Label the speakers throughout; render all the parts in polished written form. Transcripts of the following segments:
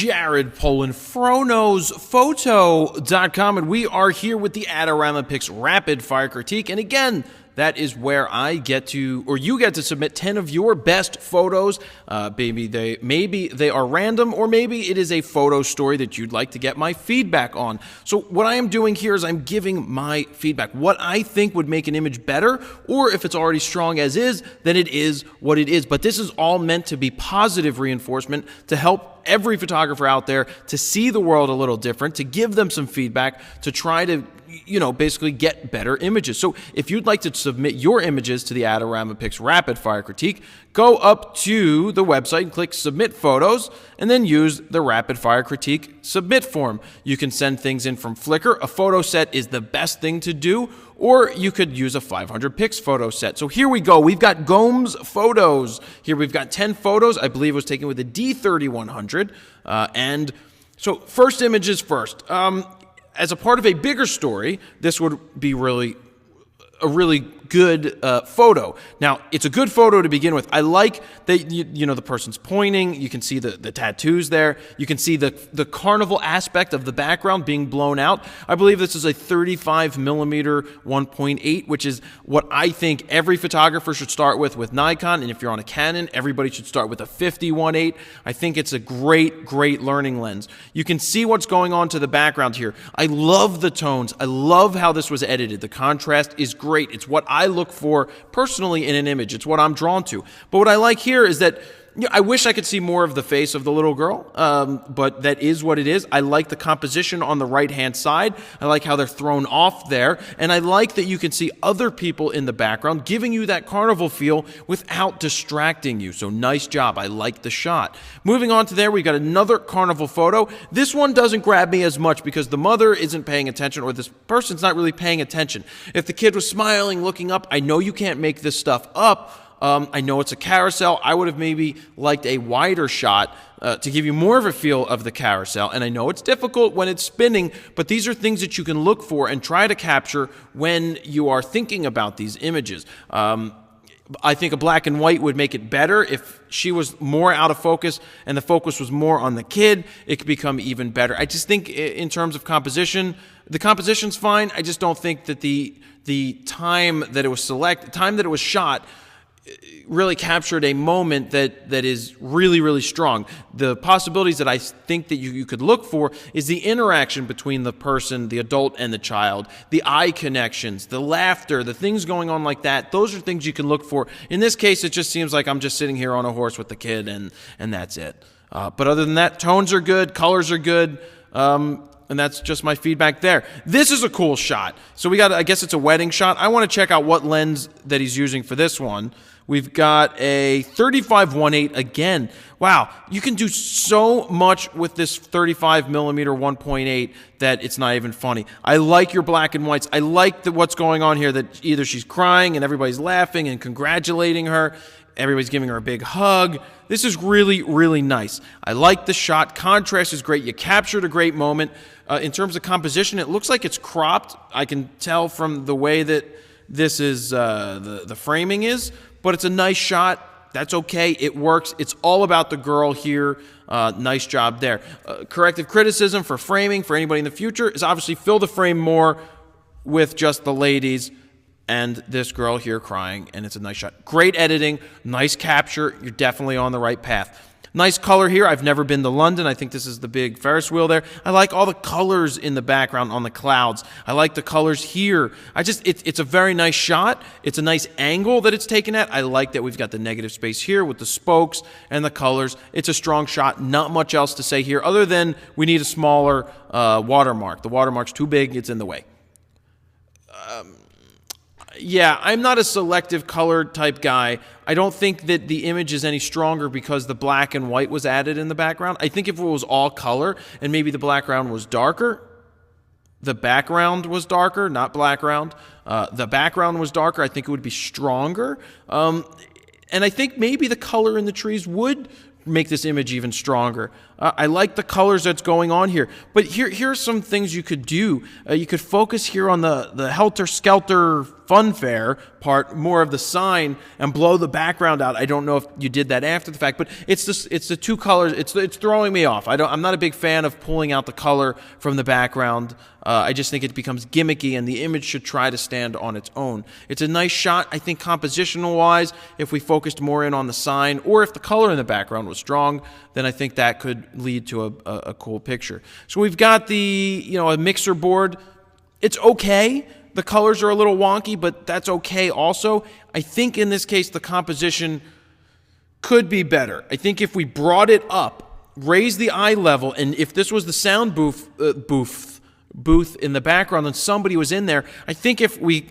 Speaker 1: Jared Polin, FroKnowsPhoto.com, and we are here with the AdoramaPix Rapid Fire Critique. And again, that is where I get to, or you get to submit 10 of your best photos. Maybe they are random, or maybe it is a photo story that you'd like to get my feedback on. So what I am doing here is I'm giving my feedback, what I think would make an image better, or if it's already strong as is, then it is what it is. But this is all meant to be positive reinforcement to help every photographer out there to see the world a little different, to give them some feedback, to try to, basically get better images. So if you'd like to submit your images to the AdoramaPix Rapid Fire Critique, go up to the website and click Submit Photos, and then use the Rapid Fire Critique Submit form. You can send things in from Flickr. A photo set is the best thing to do, or you could use a 500 pix photo set. So here we go. We've got Gomes photos. Here we've got 10 photos. I believe it was taken with a D3100. And so first images first. As a part of a bigger story, this would be a really good photo. Now, it's a good photo to begin with. I like that the person's pointing. You can see the tattoos there. You can see the carnival aspect of the background being blown out. I believe this is a 35mm 1.8, which is what I think every photographer should start with Nikon. And if you're on a Canon, everybody should start with a 50-1.8. I think it's a great learning lens. You can see what's going on to the background here. I love the tones. I love how this was edited. The contrast is great. It's what I look for personally in an image. It's what I'm drawn to. But what I like here is that I wish I could see more of the face of the little girl, but that is what it is. I like the composition on the right-hand side. I like how they're thrown off there, and I like that you can see other people in the background giving you that carnival feel without distracting you. So nice job. I like the shot. Moving on to there, we got another carnival photo. This one doesn't grab me as much because the mother isn't paying attention, or this person's not really paying attention. If the kid was smiling, looking up, I know you can't make this stuff up. I know it's a carousel. I would have maybe liked a wider shot to give you more of a feel of the carousel. And I know it's difficult when it's spinning, but these are things that you can look for and try to capture when you are thinking about these images. I think a black and white would make it better. If she was more out of focus and the focus was more on the kid, it could become even better. I just think in terms of composition, the composition's fine. I just don't think that the time that it was shot really captured a moment that is really strong. The possibilities that I think that you could look for is the interaction between the person, the adult, and the child, the eye connections, the laughter, the things going on like that. Those are things you can look for. In this case, it just seems like I'm just sitting here on a horse with the kid, and that's it. But other than that, tones are good, colors are good, and that's just my feedback there. This is a cool shot. So we got, I guess it's a wedding shot. I want to check out what lens that he's using for this one. We've got a 35-1.8 again. Wow, you can do so much with this 35mm 1.8 that it's not even funny. I like your black and whites. I like what's going on here, that either she's crying and everybody's laughing and congratulating her. Everybody's giving her a big hug. This is really nice. I like the shot. Contrast is great. You captured a great moment. In terms of composition, it looks like it's cropped. I can tell from the way that this is, the framing is, but it's a nice shot. That's okay. It works. It's all about the girl here. Nice job there. Corrective criticism for framing for anybody in the future is obviously fill the frame more with just the ladies and this girl here crying, and it's a nice shot. Great editing, nice capture. You're definitely on the right path. Nice color here. I've never been to London. I think this is the big Ferris wheel there. I like all the colors in the background on the clouds. I like the colors here. It's a very nice shot. It's a nice angle that it's taken at. I like that we've got the negative space here with the spokes and the colors. It's a strong shot. Not much else to say here other than we need a smaller watermark. The watermark's too big. It's in the way. Yeah, I'm not a selective color type guy. I don't think that the image is any stronger because the black and white was added in the background. I think if it was all color and maybe the background was darker, the background was darker, not background. The background was darker, I think it would be stronger. And I think maybe the color in the trees would make this image even stronger. I like the colors that's going on here. But here's some things you could do. You could focus here on the helter-skelter funfair part, more of the sign, and blow the background out. I don't know if you did that after the fact, but it's the two colors. It's throwing me off. I'm not a big fan of pulling out the color from the background. I just think it becomes gimmicky, and the image should try to stand on its own. It's a nice shot, I think, compositional-wise. If we focused more in on the sign, or if the color in the background was strong, then I think that could lead to a cool picture. So we've got a mixer board. It's okay. The colors are a little wonky, but that's okay also. I think in this case, the composition could be better. I think if we brought it up, raised the eye level, and if this was the sound booth in the background and somebody was in there, I think if we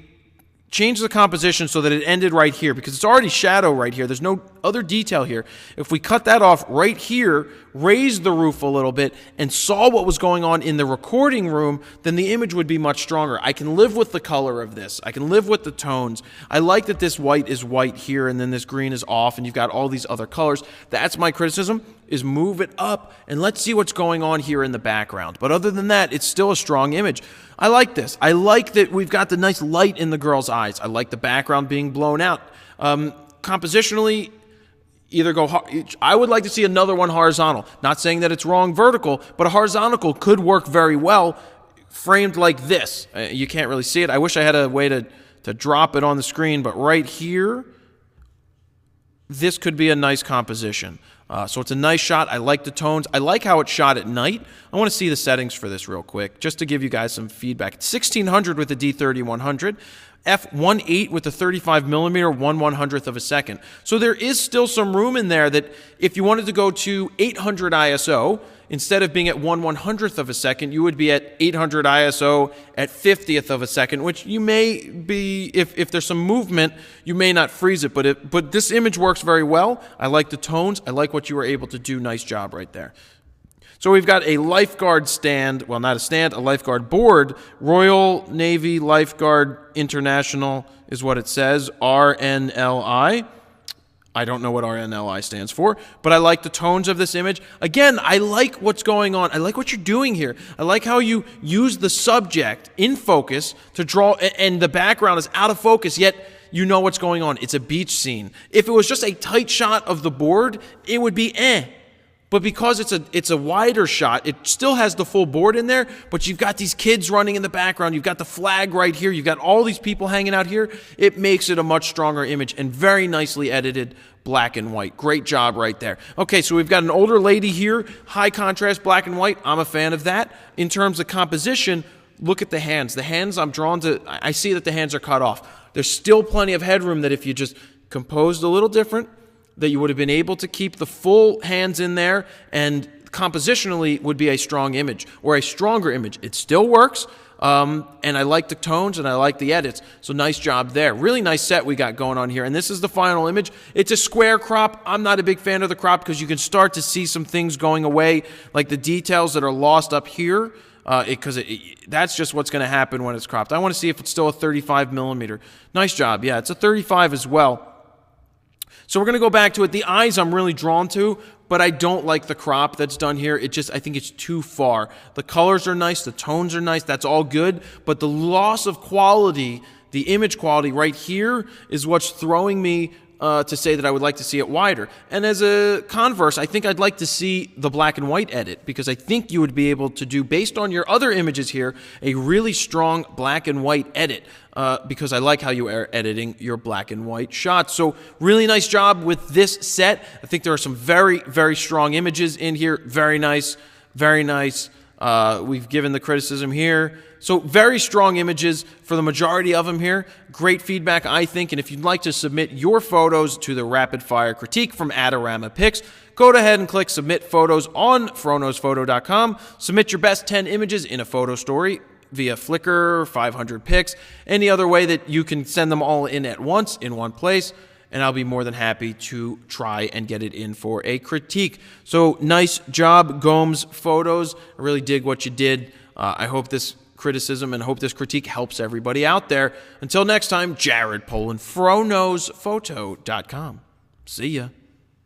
Speaker 1: change the composition so that it ended right here, because it's already shadow right here, there's no other detail here. If we cut that off right here, raised the roof a little bit, and saw what was going on in the recording room, then the image would be much stronger. I can live with the color of this. I can live with the tones. I like that this white is white here, and then this green is off, and you've got all these other colors. That's my criticism, is move it up, and let's see what's going on here in the background. But other than that, it's still a strong image. I like this. I like that we've got the nice light in the girl's eyes. I like the background being blown out. Compositionally, I would like to see another one horizontal. Not saying that it's wrong vertical, but a horizontal could work very well framed like this. You can't really see it. I wish I had a way to drop it on the screen, but right here, this could be a nice composition. So it's a nice shot. I like the tones. I like how it's shot at night. I want to see the settings for this real quick, just to give you guys some feedback. It's 1600 with the D30-100, f1.8 with the 35mm, 1/100th of a second. So there is still some room in there that if you wanted to go to 800 ISO, instead of being at 1/100th of a second, you would be at 800 ISO at 50th of a second, which you may be, if there's some movement, you may not freeze it, but this image works very well. I like the tones. I like what you were able to do. Nice job right there. So we've got a lifeguard stand, well, not a stand, a lifeguard board. Royal Navy Lifeguard International is what it says, RNLI. I don't know what RNLI stands for, but I like the tones of this image. Again, I like what's going on. I like what you're doing here. I like how you use the subject in focus to draw, and the background is out of focus, yet you know what's going on. It's a beach scene. If it was just a tight shot of the board, it would be eh. But because it's a wider shot, it still has the full board in there, but you've got these kids running in the background, you've got the flag right here, you've got all these people hanging out here. It makes it a much stronger image and very nicely edited black and white. Great job right there. Okay, so we've got an older lady here, high contrast black and white. I'm a fan of that. In terms of composition, look at the hands. The hands I'm drawn to, I see that the hands are cut off. There's still plenty of headroom that if you just composed a little different, that you would have been able to keep the full hands in there, and compositionally would be a strong image or a stronger image. It still works, and I like the tones and I like the edits. So nice job there. Really nice set we got going on here. And this is the final image. It's a square crop. I'm not a big fan of the crop because you can start to see some things going away, like the details that are lost up here. Because that's just what's going to happen when it's cropped. I want to see if it's still a 35mm. Nice job. Yeah, it's a 35 as well. So we're going to go back to it. The eyes I'm really drawn to, but I don't like the crop that's done here. I think it's too far. The colors are nice. The tones are nice. That's all good. But the loss of quality, the image quality right here is what's throwing me to say that I would like to see it wider. And as a converse, I think I'd like to see the black and white edit, because I think you would be able to do, based on your other images here, a really strong black and white edit, because I like how you are editing your black and white shots. So really nice job with this set. I think there are some very, very strong images in here. Very nice, very nice. We've given the criticism here. So very strong images for the majority of them here. Great feedback, I think. And if you'd like to submit your photos to the Rapid Fire Critique from AdoramaPix, go ahead and click Submit Photos on FronosPhoto.com. Submit your best 10 images in a photo story via Flickr, 500 pics, any other way that you can send them all in at once in one place, and I'll be more than happy to try and get it in for a critique. So nice job, Gomes Photos. I really dig what you did. I hope this criticism and hope this critique helps everybody out there. Until next time, Jared Polin, FronosPhoto.com. See ya.